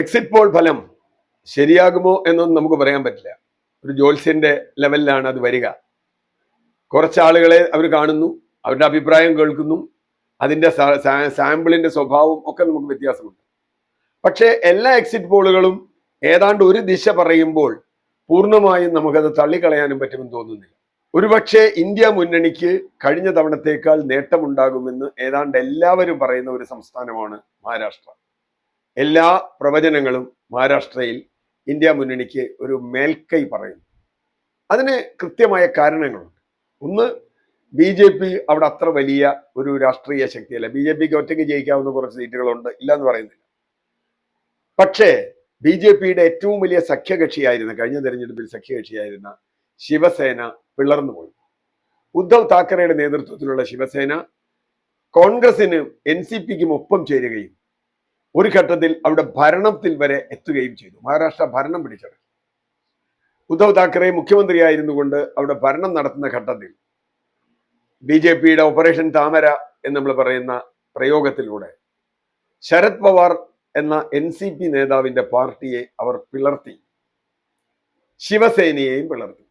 Exit poll ഫലം ശരിയാകുമോ എന്നൊന്നും നമുക്ക് പറയാൻ പറ്റില്ല. ഒരു ജ്യോത്സ്യന്റെ ലെവലിലാണ് അത് വരിക. കുറച്ചാളുകളെ അവർ കാണുന്നു, അവരുടെ അഭിപ്രായം കേൾക്കുന്നു, അതിന്റെ സാമ്പിളിന്റെ സ്വഭാവം ഒക്കെ നമുക്ക് വ്യത്യാസമുണ്ട്. പക്ഷേ എല്ലാ എക്സിറ്റ് പോളുകളും ഏതാണ്ട് ഒരു ദിശ പറയുമ്പോൾ പൂർണ്ണമായും നമുക്കത് തള്ളിക്കളയാനും പറ്റുമെന്ന് തോന്നുന്നില്ല. ഒരുപക്ഷെ ഇന്ത്യ മുന്നണിക്ക് കഴിഞ്ഞ തവണത്തേക്കാൾ നേട്ടമുണ്ടാകുമെന്ന് ഏതാണ്ട് എല്ലാവരും പറയുന്ന ഒരു സംസ്ഥാനമാണ് മഹാരാഷ്ട്ര. എല്ലാ പ്രവചനങ്ങളും മഹാരാഷ്ട്രയിൽ ഇന്ത്യ മുന്നണിക്ക് ഒരു മേൽക്കൈ പറയുന്നു. അതിന് കൃത്യമായ കാരണങ്ങളുണ്ട്. ഒന്ന്, ബി ജെ പി അവിടെ അത്ര വലിയ ഒരു രാഷ്ട്രീയ ശക്തിയല്ല. ബി ജെ പിക്ക് ഒറ്റയ്ക്ക് ജയിക്കാവുന്ന കുറച്ച് സീറ്റുകളുണ്ട്, ഇല്ല എന്ന് പറയുന്നില്ല. പക്ഷേ ബി ജെ പിയുടെ ഏറ്റവും വലിയ സഖ്യകക്ഷിയായിരുന്ന, കഴിഞ്ഞ തെരഞ്ഞെടുപ്പിൽ സഖ്യകക്ഷിയായിരുന്ന ശിവസേന പിളർന്നുപോയി. ഉദ്ധവ് താക്കറെയുടെ നേതൃത്വത്തിലുള്ള ശിവസേന കോൺഗ്രസിനും എൻ സി പിക്കും ഒപ്പം ചേരുകയും ഒരു ഘട്ടത്തിൽ അവിടെ ഭരണത്തിൽ വരെ എത്തുകയും ചെയ്തു. മഹാരാഷ്ട്ര ഭരണം പിടിച്ചെടുത്തു. ഉദ്ധവ് താക്കറെ മുഖ്യമന്ത്രിയായിരുന്നു കൊണ്ട് അവിടെ ഭരണം നടത്തുന്ന ഘട്ടത്തിൽ ബി ജെ പിയുടെ ഓപ്പറേഷൻ താമര എന്ന് നമ്മൾ പറയുന്ന പ്രയോഗത്തിലൂടെ ശരത് പവാർ എന്ന എൻ സി പി നേതാവിന്റെ പാർട്ടിയെ അവർ പിളർത്തി, ശിവസേനയെയും പിളർത്തി.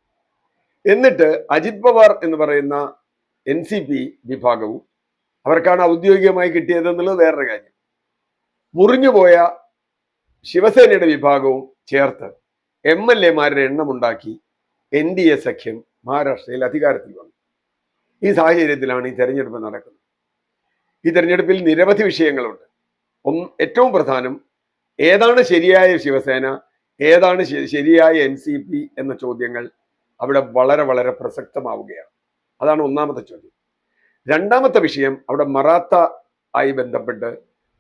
എന്നിട്ട് അജിത് പവാർ എന്ന് പറയുന്ന എൻ സി പി വിഭാഗവും, അവർക്കാണ് ഔദ്യോഗികമായി കിട്ടിയതെന്നുള്ളത് വേറൊരു കാര്യം, മുറിഞ്ഞുപോയ ശിവസേനയുടെ വിഭാഗവും ചേർത്ത് എം എൽ എമാരുടെ എണ്ണമുണ്ടാക്കി എൻ ഡി എ സഖ്യം മഹാരാഷ്ട്രയിൽ അധികാരത്തിൽ വന്നു. ഈ സാഹചര്യത്തിലാണ് ഈ തെരഞ്ഞെടുപ്പ് നടക്കുന്നത്. ഈ തെരഞ്ഞെടുപ്പിൽ നിരവധി വിഷയങ്ങളുണ്ട്. ഏറ്റവും പ്രധാനം, ഏതാണ് ശരിയായ ശിവസേന, ഏതാണ് ശരിയായ എൻ സി പി എന്ന ചോദ്യങ്ങൾ അവിടെ വളരെ വളരെ പ്രസക്തമാവുകയാണ്. അതാണ് ഒന്നാമത്തെ ചോദ്യം. രണ്ടാമത്തെ വിഷയം, അവിടെ മറാത്ത ആയി ബന്ധപ്പെട്ട്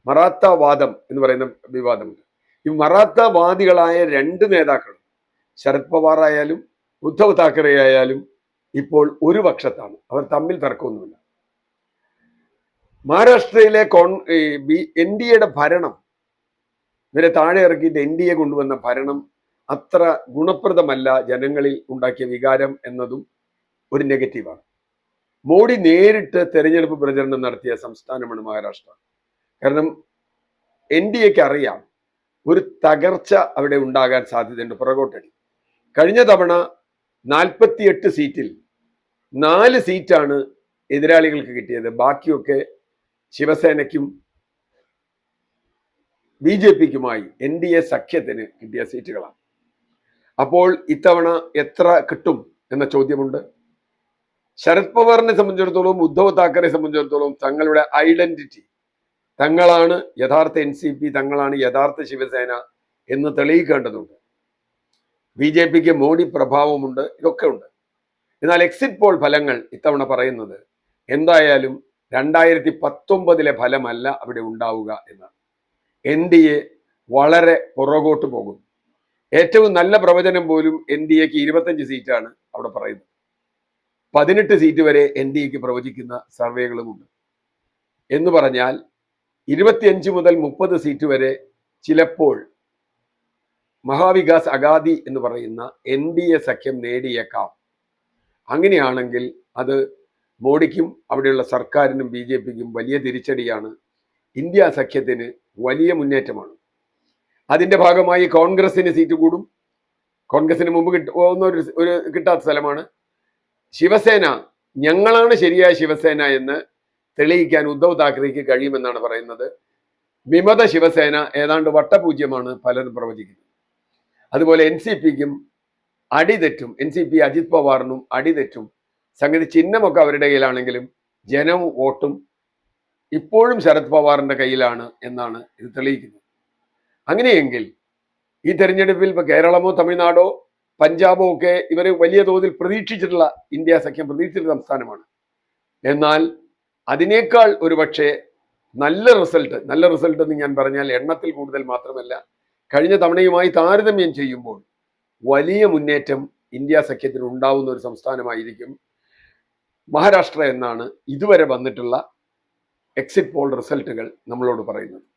മറാത്ത വാദം എന്ന് പറയുന്ന വിവാദമുണ്ട്. ഈ മറാത്ത വാദികളായ രണ്ട് നേതാക്കളും, ശരത് പവാർ ആയാലും ഉദ്ധവ് താക്കറെ ആയാലും, ഇപ്പോൾ ഒരു പക്ഷത്താണ്. അവർ തമ്മിൽ തർക്കമൊന്നുമില്ല. മഹാരാഷ്ട്രയിലെ എൻ ഡി എയുടെ ഭരണം, ഇവരെ താഴെ ഇറക്കിയിട്ട് എൻ ഡി എ കൊണ്ടുവന്ന ഭരണം അത്ര ഗുണപ്രദമല്ല, ജനങ്ങളിൽ ഉണ്ടാക്കിയ വികാരം എന്നതും ഒരു നെഗറ്റീവാണ്. മോഡി നേരിട്ട് തെരഞ്ഞെടുപ്പ് പ്രചരണം നടത്തിയ സംസ്ഥാനമാണ് മഹാരാഷ്ട്ര. കാരണം എൻ ഡി എക്ക് അറിയാം ഒരു തകർച്ച അവിടെ ഉണ്ടാകാൻ സാധ്യതയുണ്ട്, പുറകോട്ടടി. കഴിഞ്ഞ തവണ 48 സീറ്റിൽ 4 സീറ്റാണ് എതിരാളികൾക്ക് കിട്ടിയത്. ബാക്കിയൊക്കെ ശിവസേനയ്ക്കും ബി ജെ പിക്കുമായി എൻ ഡി എ സഖ്യത്തിന് കിട്ടിയ സീറ്റുകളാണ്. അപ്പോൾ ഇത്തവണ എത്ര കിട്ടും എന്ന ചോദ്യമുണ്ട്. ശരത് പവാറിനെ സംബന്ധിച്ചിടത്തോളം, ഉദ്ധവ് താക്കറെ സംബന്ധിച്ചിടത്തോളം തങ്ങളുടെ ഐഡന്റിറ്റി, തങ്ങളാണ് യഥാർത്ഥ എൻ സി പി, തങ്ങളാണ് യഥാർത്ഥ ശിവസേന എന്ന് തെളിയിക്കേണ്ടതുണ്ട്. ബി ജെ പിക്ക് മോഡി പ്രഭാവമുണ്ട്, ഇതൊക്കെ ഉണ്ട്. എന്നാൽ എക്സിറ്റ് പോൾ ഫലങ്ങൾ ഇത്തവണ പറയുന്നത് എന്തായാലും 2019 ഫലമല്ല അവിടെ ഉണ്ടാവുക എന്നാണ്. എൻ ഡി എ വളരെ പുറകോട്ട് പോകും. ഏറ്റവും നല്ല പ്രവചനം പോലും എൻ ഡി എക്ക് 25 സീറ്റാണ് അവിടെ പറയുന്നത്. 18 സീറ്റ് വരെ എൻ ഡി എക്ക് പ്രവചിക്കുന്ന സർവേകളുമുണ്ട്. എന്ന് പറഞ്ഞാൽ 25 മുതൽ 30 സീറ്റ് വരെ ചിലപ്പോൾ മഹാവികാസ് അഗാദി എന്ന് പറയുന്ന എൻ ഡി എ സഖ്യം നേടിയേക്കാം. അങ്ങനെയാണെങ്കിൽ അത് മോഡിക്കും അവിടെയുള്ള സർക്കാരിനും ബി ജെ പിക്കും വലിയ തിരിച്ചടിയാണ്. ഇന്ത്യ സഖ്യത്തിന് വലിയ മുന്നേറ്റമാണ്. അതിന്റെ ഭാഗമായി കോൺഗ്രസിന് സീറ്റ് കൂടും. കോൺഗ്രസിന് മുമ്പ് ഒരു കിട്ടാത്ത സ്ഥലമാണ്. ശിവസേന, ഞങ്ങളാണ് ശരിയായ ശിവസേന എന്ന് തെളിയിക്കാൻ ഉദ്ധവ് താക്കറെക്ക് കഴിയുമെന്നാണ് പറയുന്നത്. വിമത ശിവസേന ഏതാണ്ട് വട്ടപൂജ്യമാണ് പലരും പ്രവചിക്കുന്നത്. അതുപോലെ എൻ സി പിക്കും അടിതെറ്റും, എൻ സി പി അജിത് പവാറിനും അടിതെറ്റും. സംഗതി ചിഹ്നമൊക്കെ അവരുടെ കയ്യിലാണെങ്കിലും ജനവും വോട്ടും ഇപ്പോഴും ശരത് പവാറിന്റെ കയ്യിലാണ് എന്നാണ് ഇത് തെളിയിക്കുന്നത്. അങ്ങനെയെങ്കിൽ ഈ തെരഞ്ഞെടുപ്പിൽ ഇപ്പൊ കേരളമോ തമിഴ്നാടോ പഞ്ചാബോ ഒക്കെ ഇവർ വലിയ തോതിൽ പ്രതീക്ഷിച്ചിട്ടുള്ള, ഇന്ത്യ സഖ്യം പ്രതീക്ഷിച്ചിട്ടുള്ള സംസ്ഥാനമാണ്. എന്നാൽ അതിനേക്കാൾ ഒരുപക്ഷെ നല്ല റിസൾട്ട് എന്ന് ഞാൻ പറഞ്ഞാൽ എണ്ണത്തിൽ കൂടുതൽ മാത്രമല്ല, കഴിഞ്ഞ തവണയുമായി താരതമ്യം ചെയ്യുമ്പോൾ വലിയ മുന്നേറ്റം ഇന്ത്യ സഖ്യത്തിന് ഉണ്ടാവുന്ന ഒരു സംസ്ഥാനമായിരിക്കും മഹാരാഷ്ട്ര എന്നാണ് ഇതുവരെ വന്നിട്ടുള്ള എക്സിറ്റ് പോൾ റിസൾട്ടുകൾ നമ്മളോട് പറയുന്നത്.